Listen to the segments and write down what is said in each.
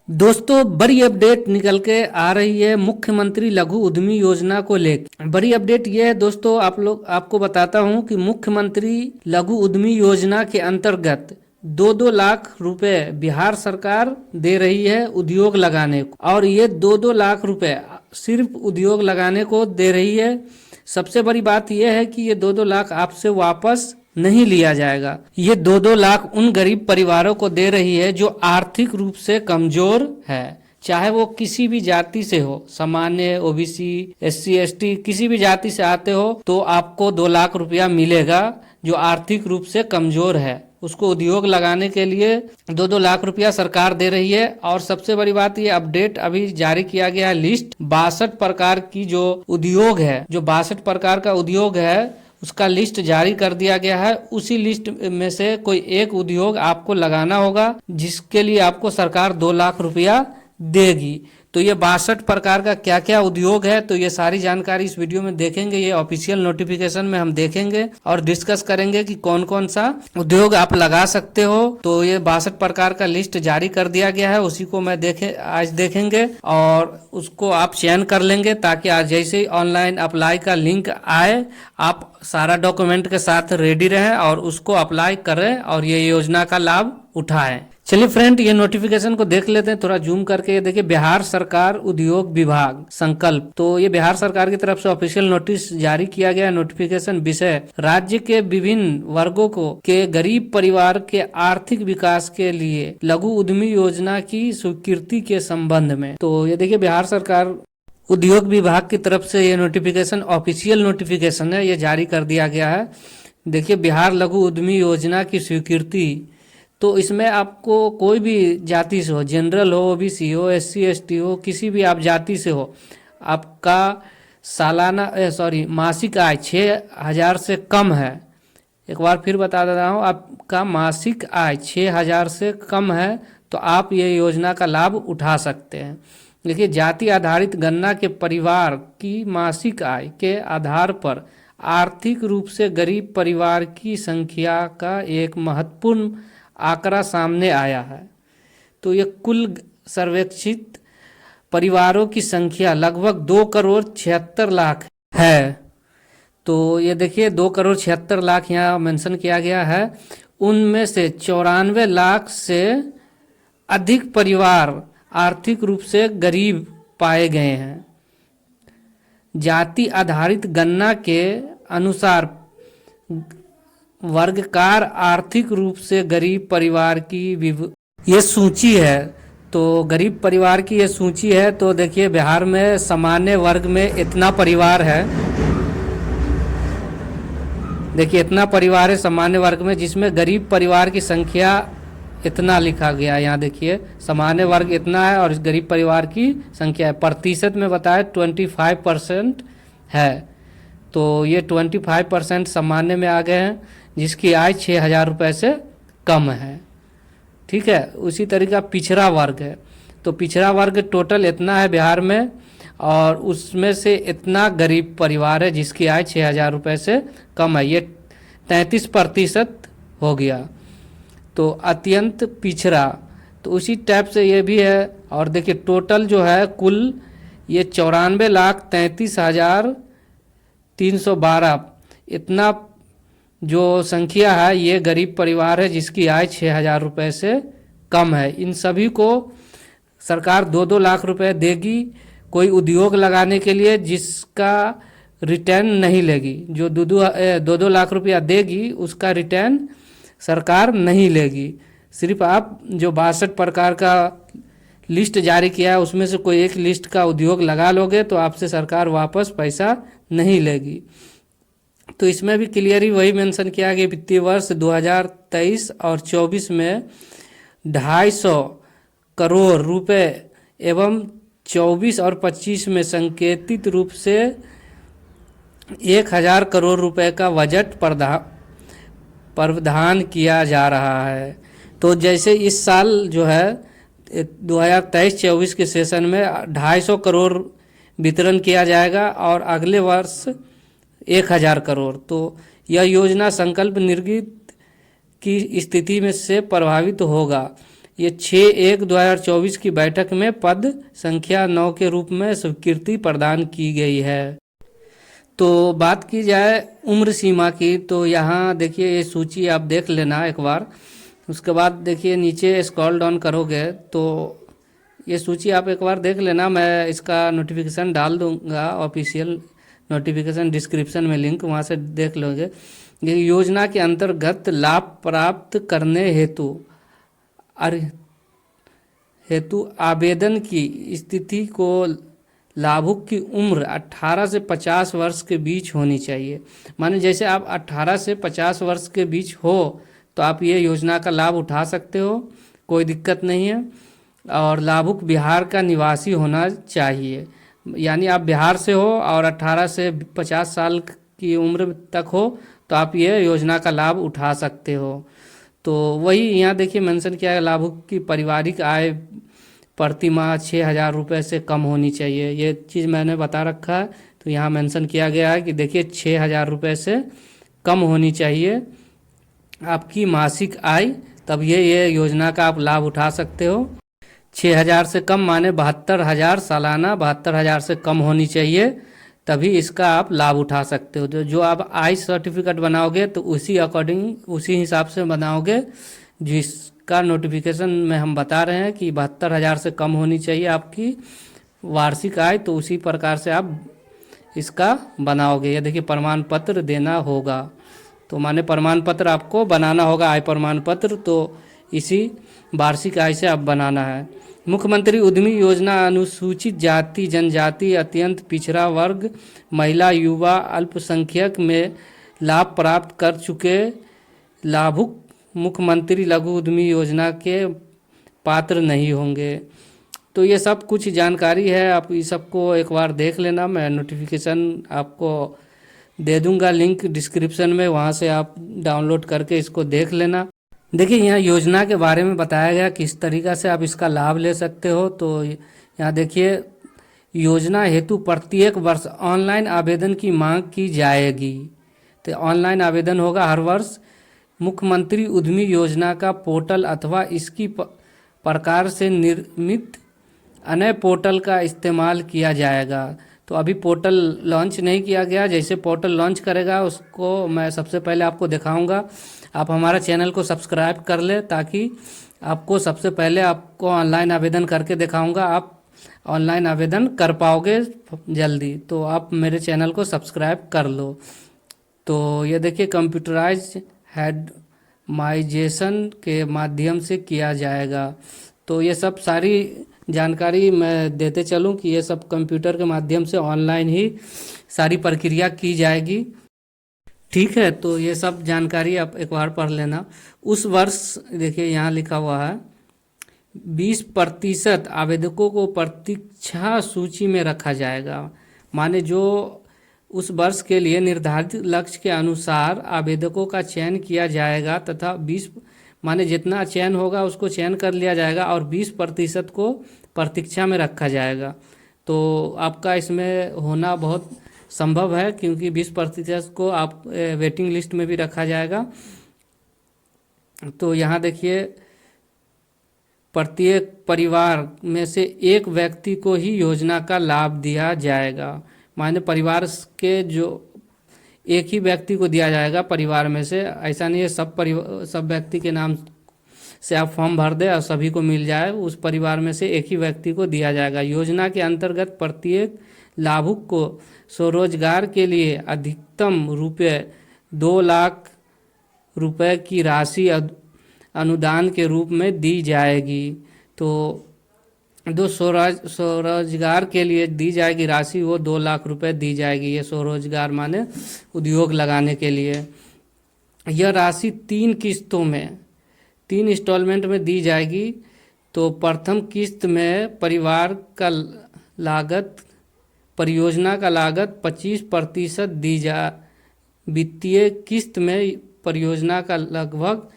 दोस्तों, बड़ी अपडेट निकल के आ रही है मुख्यमंत्री लघु उद्यमी योजना को लेकर। बड़ी अपडेट ये है दोस्तों, आपको बताता हूं कि मुख्यमंत्री लघु उद्यमी योजना के अंतर्गत 2-2 लाख रुपए बिहार सरकार दे रही है उद्योग लगाने को। और ये 2-2 लाख रुपए सिर्फ उद्योग लगाने को दे रही है। सबसे बड़ी बात यह है कि ये 2-2 लाख आपसे वापस नहीं लिया जाएगा। ये 2-2 लाख उन गरीब परिवारों को दे रही है जो आर्थिक रूप से कमजोर है, चाहे वो किसी भी जाति से हो, सामान्य, ओबीसी, एससी, एसटी, किसी भी जाति से आते हो तो आपको 2 लाख रुपया मिलेगा। जो आर्थिक रूप से कमजोर है उसको उद्योग लगाने के लिए 2-2 लाख रुपया सरकार दे रही है। और सबसे बड़ी बात, ये अपडेट अभी जारी किया गया है लिस्ट 62 प्रकार की जो उद्योग है, जो 62 प्रकार का उद्योग है उसका लिस्ट जारी कर दिया गया है। उसी लिस्ट में से कोई एक उद्योग आपको लगाना होगा, जिसके लिए आपको सरकार 2 लाख रुपया देगी। तो ये 62 प्रकार का क्या क्या उद्योग है, तो ये सारी जानकारी इस वीडियो में देखेंगे। ये ऑफिशियल नोटिफिकेशन में हम देखेंगे और डिस्कस करेंगे कि कौन कौन सा उद्योग आप लगा सकते हो। तो ये 62 प्रकार का लिस्ट जारी कर दिया गया है, उसी को मैं आज देखेंगे और उसको आप चयन कर लेंगे, ताकि आज जैसे ही ऑनलाइन अप्लाई का लिंक आए आप सारा डॉक्यूमेंट के साथ रेडी रहें और उसको अप्लाई करें और ये योजना का लाभ उठाएं। चलिए फ्रेंड, ये नोटिफिकेशन को देख लेते हैं थोड़ा जूम करके। ये देखिए, बिहार सरकार उद्योग विभाग संकल्प। तो ये बिहार सरकार की तरफ से ऑफिशियल नोटिस जारी किया गया। नोटिफिकेशन विषय राज्य के विभिन्न वर्गों को के गरीब परिवार के आर्थिक विकास के लिए लघु उद्यमी योजना की स्वीकृति के संबंध में। तो ये देखिए, बिहार सरकार उद्योग विभाग की तरफ से ये नोटिफिकेशन ऑफिशियल नोटिफिकेशन है, ये जारी कर दिया गया है। देखिए, बिहार लघु उद्यमी योजना की स्वीकृति। तो इसमें आपको कोई भी जाति से हो, जनरल हो, ओबीसी हो, एससी, एसटी हो, किसी भी आप जाति से हो, आपका मासिक आय 6,000 से कम है। एक बार फिर बता दे रहा हूँ, आपका मासिक आय 6,000 से कम है तो आप ये योजना का लाभ उठा सकते हैं। देखिए, जाति आधारित गणना के परिवार की मासिक आय के आधार पर आर्थिक रूप से गरीब परिवार की संख्या का एक महत्वपूर्ण आंकड़ा सामने आया है। तो ये कुल सर्वेक्षित परिवारों की संख्या लगभग 2,76,00,000 है। तो ये देखिए, 2,76,00,000 यहाँ मेंशन किया गया है। उनमें से 94 लाख से अधिक परिवार आर्थिक रूप से गरीब पाए गए हैं। जाति आधारित गणना के अनुसार वर्गकार आर्थिक रूप से गरीब परिवार की ये सूची है। तो गरीब परिवार की ये सूची है। तो देखिए, बिहार में सामान्य वर्ग में इतना परिवार है। देखिए, इतना परिवार है सामान्य वर्ग में, जिसमें गरीब परिवार की संख्या इतना लिखा गया। यहाँ देखिए, सामान्य वर्ग इतना है और गरीब परिवार की संख्या है। प्रतिशत में बताया 25% है। तो ये 25% सामान्य में आ गए हैं, जिसकी आय 6,000 रुपये से कम है। ठीक है, उसी तरीका पिछड़ा वर्ग है। तो पिछड़ा वर्ग टोटल इतना है बिहार में, और उसमें से इतना गरीब परिवार है जिसकी आय 6,000 रुपये से कम है। ये 33% हो गया। तो अत्यंत पिछड़ा, तो उसी टाइप से ये भी है। और देखिए, टोटल जो है कुल ये 94,33,312 इतना जो संख्या है, ये गरीब परिवार है जिसकी आय 6,000 रुपये से कम है। इन सभी को सरकार 2-2 लाख रुपए देगी कोई उद्योग लगाने के लिए, जिसका रिटर्न नहीं लेगी। जो 2-2 लाख रुपया देगी उसका रिटर्न सरकार नहीं लेगी। सिर्फ आप जो 62 प्रकार का लिस्ट जारी किया है उसमें से कोई एक लिस्ट का उद्योग लगा लोगे तो आपसे सरकार वापस पैसा नहीं लेगी। तो इसमें भी क्लियरली वही मेंशन किया गया, वित्तीय वर्ष 2023 और 24 में 250 करोड़ रुपए एवं 24 और 25 में संकेतित रूप से 1,000 करोड़ रुपए का बजट प्रावधान किया जा रहा है। तो जैसे इस साल जो है 2023-24 के सेशन में 250 करोड़ वितरण किया जाएगा और अगले वर्ष 1,000 करोड़। तो यह योजना संकल्प निर्गत की स्थिति में से प्रभावित होगा। ये 6/1/2024 की बैठक में पद संख्या 9 के रूप में स्वीकृति प्रदान की गई है। तो बात की जाए उम्र सीमा की, तो यहाँ देखिए ये सूची आप देख लेना एक बार। उसके बाद देखिए नीचे स्क्रॉल डाउन करोगे तो ये सूची आप एक बार देख लेना। मैं इसका नोटिफिकेशन डाल दूंगा, ऑफिशियल नोटिफिकेशन डिस्क्रिप्शन में लिंक, वहाँ से देख लोगे। ये योजना के अंतर्गत लाभ प्राप्त करने हेतु आवेदन की स्थिति को लाभुक की उम्र 18 से 50 वर्ष के बीच होनी चाहिए। माने जैसे आप 18 से 50 वर्ष के बीच हो तो आप ये योजना का लाभ उठा सकते हो, कोई दिक्कत नहीं है। और लाभुक बिहार का निवासी होना चाहिए, यानी आप बिहार से हो और 18 से 50 साल की उम्र तक हो तो आप ये योजना का लाभ उठा सकते हो। तो वही यहाँ देखिए मेंशन किया है, लाभुक की पारिवारिक आय प्रति माह 6,000 रुपये से कम होनी चाहिए। ये चीज़ मैंने बता रखा है, तो यहाँ मेंशन किया गया है कि देखिए 6,000 रुपये से कम होनी चाहिए आपकी मासिक आय, तब ये योजना का आप लाभ उठा सकते हो। 6,000 से कम माने 72,000 सालाना, 72,000 से कम होनी चाहिए, तभी इसका आप लाभ उठा सकते हो। जो आप आय सर्टिफिकेट बनाओगे तो उसी अकॉर्डिंग, उसी हिसाब से बनाओगे जिसका नोटिफिकेशन में हम बता रहे हैं कि 72,000 से कम होनी चाहिए आपकी वार्षिक आय, तो उसी प्रकार से आप इसका बनाओगे। ये देखिए प्रमाण पत्र देना होगा, तो माने प्रमाण पत्र आपको बनाना होगा, आय प्रमाण पत्र, तो इसी वार्षिक आय से आप बनाना है। मुख्यमंत्री उद्यमी योजना अनुसूचित जाति, जनजाति, अत्यंत पिछड़ा वर्ग, महिला, युवा, अल्पसंख्यक में लाभ प्राप्त कर चुके लाभुक मुख्यमंत्री लघु उद्यमी योजना के पात्र नहीं होंगे। तो ये सब कुछ जानकारी है, आप इस सबको एक बार देख लेना। मैं नोटिफिकेशन आपको दे दूंगा लिंक डिस्क्रिप्शन में, वहाँ से आप डाउनलोड करके इसको देख लेना। देखिए यहाँ योजना के बारे में बताया गया किस तरीक़ा से आप इसका लाभ ले सकते हो। तो यहाँ देखिए योजना हेतु प्रत्येक वर्ष ऑनलाइन आवेदन की मांग की जाएगी। तो ऑनलाइन आवेदन होगा हर वर्ष। मुख्यमंत्री उद्यमी योजना का पोर्टल अथवा इसकी प्रकार से निर्मित अन्य पोर्टल का इस्तेमाल किया जाएगा। तो अभी पोर्टल लॉन्च नहीं किया गया, जैसे पोर्टल लॉन्च करेगा उसको मैं सबसे पहले आपको दिखाऊंगा। आप हमारा चैनल को सब्सक्राइब कर ले ताकि आपको सबसे पहले आपको ऑनलाइन आवेदन करके दिखाऊंगा, आप ऑनलाइन आवेदन कर पाओगे जल्दी। तो आप मेरे चैनल को सब्सक्राइब कर लो। तो ये देखिए कंप्यूटराइज हैंडमाइजेशन के माध्यम से किया जाएगा। तो ये सब सारी जानकारी मैं देते चलूं कि ये सब कंप्यूटर के माध्यम से ऑनलाइन ही सारी प्रक्रिया की जाएगी। ठीक है, तो ये सब जानकारी आप एक बार पढ़ लेना। उस वर्ष देखिए यहाँ लिखा हुआ है 20% आवेदकों को प्रतीक्षा सूची में रखा जाएगा। माने जो उस वर्ष के लिए निर्धारित लक्ष्य के अनुसार आवेदकों का चयन किया जाएगा तथा 20 माने जितना चयन होगा उसको चयन कर लिया जाएगा और 20% को प्रतीक्षा में रखा जाएगा। तो आपका इसमें होना बहुत संभव है क्योंकि 20% को आप वेटिंग लिस्ट में भी रखा जाएगा। तो यहाँ देखिए प्रत्येक परिवार में से एक व्यक्ति को ही योजना का लाभ दिया जाएगा। माने परिवार के जो एक ही व्यक्ति को दिया जाएगा परिवार में से, ऐसा नहीं है सब व्यक्ति के नाम से आप फॉर्म भर दे और सभी को मिल जाए। उस परिवार में से एक ही व्यक्ति को दिया जाएगा। योजना के अंतर्गत प्रत्येक लाभुक को स्वरोजगार के लिए अधिकतम ₹2 लाख की राशि अनुदान के रूप में दी जाएगी। तो जो स्वरोजगार के लिए दी जाएगी राशि वो 2 लाख रुपए दी जाएगी। ये स्वरोजगार माने उद्योग लगाने के लिए। यह राशि 3 किस्तों में 3 इंस्टॉलमेंट में दी जाएगी। तो प्रथम किस्त में परियोजना का लागत 25% दी जा, वित्तीय किस्त में परियोजना का लगभग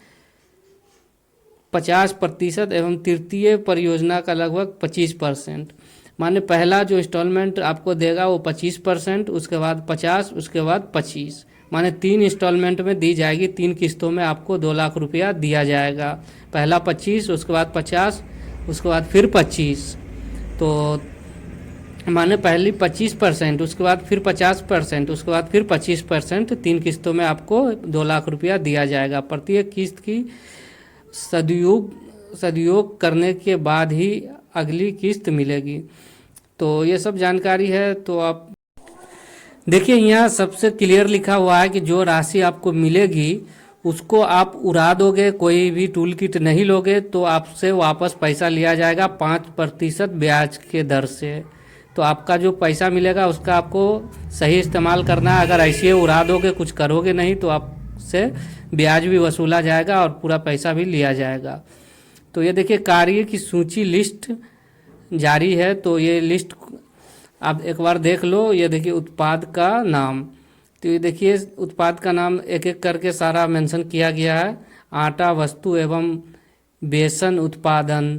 50% एवं तृतीय परियोजना का लगभग 25%। माने पहला जो इंस्टॉलमेंट आपको देगा वो 25%, उसके बाद 50, उसके बाद 25। माने 3 इंस्टॉलमेंट में दी जाएगी, 3 किस्तों में आपको 2 लाख रुपया दिया जाएगा। पहला 25, उसके बाद 50, उसके बाद फिर 25। तो माने पहली 25%, उसके बाद फिर 50%, उसके बाद फिर 25%, 3 किस्तों में आपको 2 लाख रुपया दिया जाएगा। प्रत्येक किस्त की सदुपयोग करने के बाद ही अगली किस्त मिलेगी। तो ये सब जानकारी है। तो आप देखिए, यहाँ सबसे क्लियर लिखा हुआ है कि जो राशि आपको मिलेगी उसको आप उड़ा दोगे, कोई भी टूल किट नहीं लोगे तो आपसे वापस पैसा लिया जाएगा 5% ब्याज के दर से। तो आपका जो पैसा मिलेगा उसका आपको सही इस्तेमाल करना है। अगर ऐसे उड़ा दोगे, कुछ करोगे नहीं, तो आपसे ब्याज भी वसूला जाएगा और पूरा पैसा भी लिया जाएगा। तो ये देखिए, कार्य की सूची लिस्ट जारी है। तो ये लिस्ट आप एक बार देख लो। ये देखिए, उत्पाद का नाम, तो ये देखिए उत्पाद का नाम एक एक करके सारा मेंशन किया गया है। आटा वस्तु एवं बेसन उत्पादन,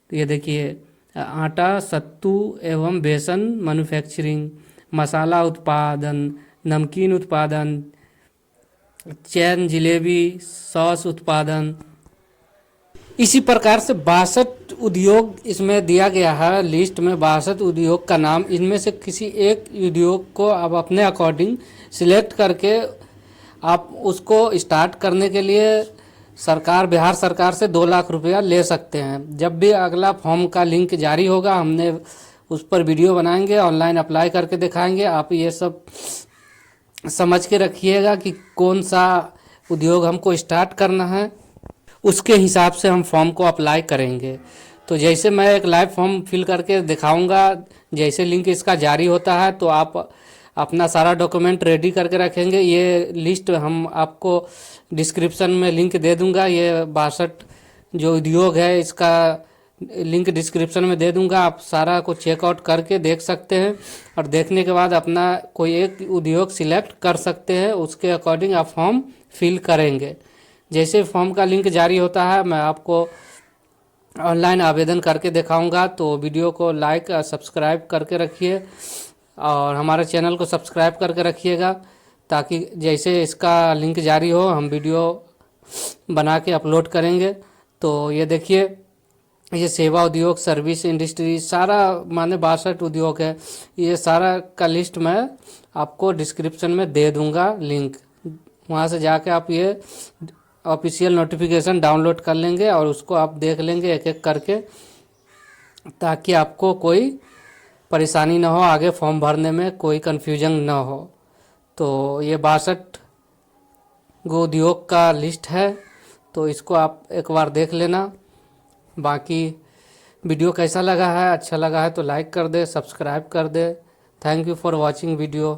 तो ये देखिए आटा सत्तू एवं बेसन मैन्युफैक्चरिंग, मसाला उत्पादन, नमकीन उत्पादन, चैन जिलेबी सॉस उत्पादन। इसी प्रकार से 62 उद्योग इसमें दिया गया है। लिस्ट में 62 उद्योग का नाम, इनमें से किसी एक उद्योग को आप अपने अकॉर्डिंग सिलेक्ट करके आप उसको स्टार्ट करने के लिए बिहार सरकार से 2 लाख रुपया ले सकते हैं। जब भी अगला फॉर्म का लिंक जारी होगा, हमने उस पर वीडियो बनाएंगे, ऑनलाइन अप्लाई करके दिखाएंगे। आप ये सब समझ के रखिएगा कि कौन सा उद्योग हमको स्टार्ट करना है, उसके हिसाब से हम फॉर्म को अप्लाई करेंगे। तो जैसे मैं एक लाइव फॉर्म फिल करके दिखाऊंगा, जैसे लिंक इसका जारी होता है तो आप अपना सारा डॉक्यूमेंट रेडी करके रखेंगे। ये लिस्ट हम आपको डिस्क्रिप्शन में लिंक दे दूंगा। ये 62 जो उद्योग है इसका लिंक डिस्क्रिप्शन में दे दूंगा। आप सारा को चेकआउट करके देख सकते हैं और देखने के बाद अपना कोई एक उद्योग सिलेक्ट कर सकते हैं। उसके अकॉर्डिंग आप फॉर्म फिल करेंगे। जैसे फॉर्म का लिंक जारी होता है मैं आपको ऑनलाइन आवेदन करके दिखाऊंगा। तो वीडियो को लाइक और सब्सक्राइब करके रखिए और हमारे चैनल को सब्सक्राइब करके रखिएगा, ताकि जैसे इसका लिंक जारी हो हम वीडियो बना के अपलोड करेंगे। तो ये देखिए, ये सेवा उद्योग, सर्विस इंडस्ट्री, सारा माने 62 उद्योग है। ये सारा का लिस्ट मैं आपको डिस्क्रिप्शन में दे दूंगा लिंक। वहाँ से जाके आप ये ऑफिशियल नोटिफिकेशन डाउनलोड कर लेंगे और उसको आप देख लेंगे एक एक करके, ताकि आपको कोई परेशानी ना हो, आगे फॉर्म भरने में कोई कन्फ्यूजन ना हो। तो ये 62 गो उद्योग का लिस्ट है, तो इसको आप एक बार देख लेना। बाकी वीडियो कैसा लगा है, अच्छा लगा है तो लाइक कर दे, सब्सक्राइब कर दे। Thank you for watching video.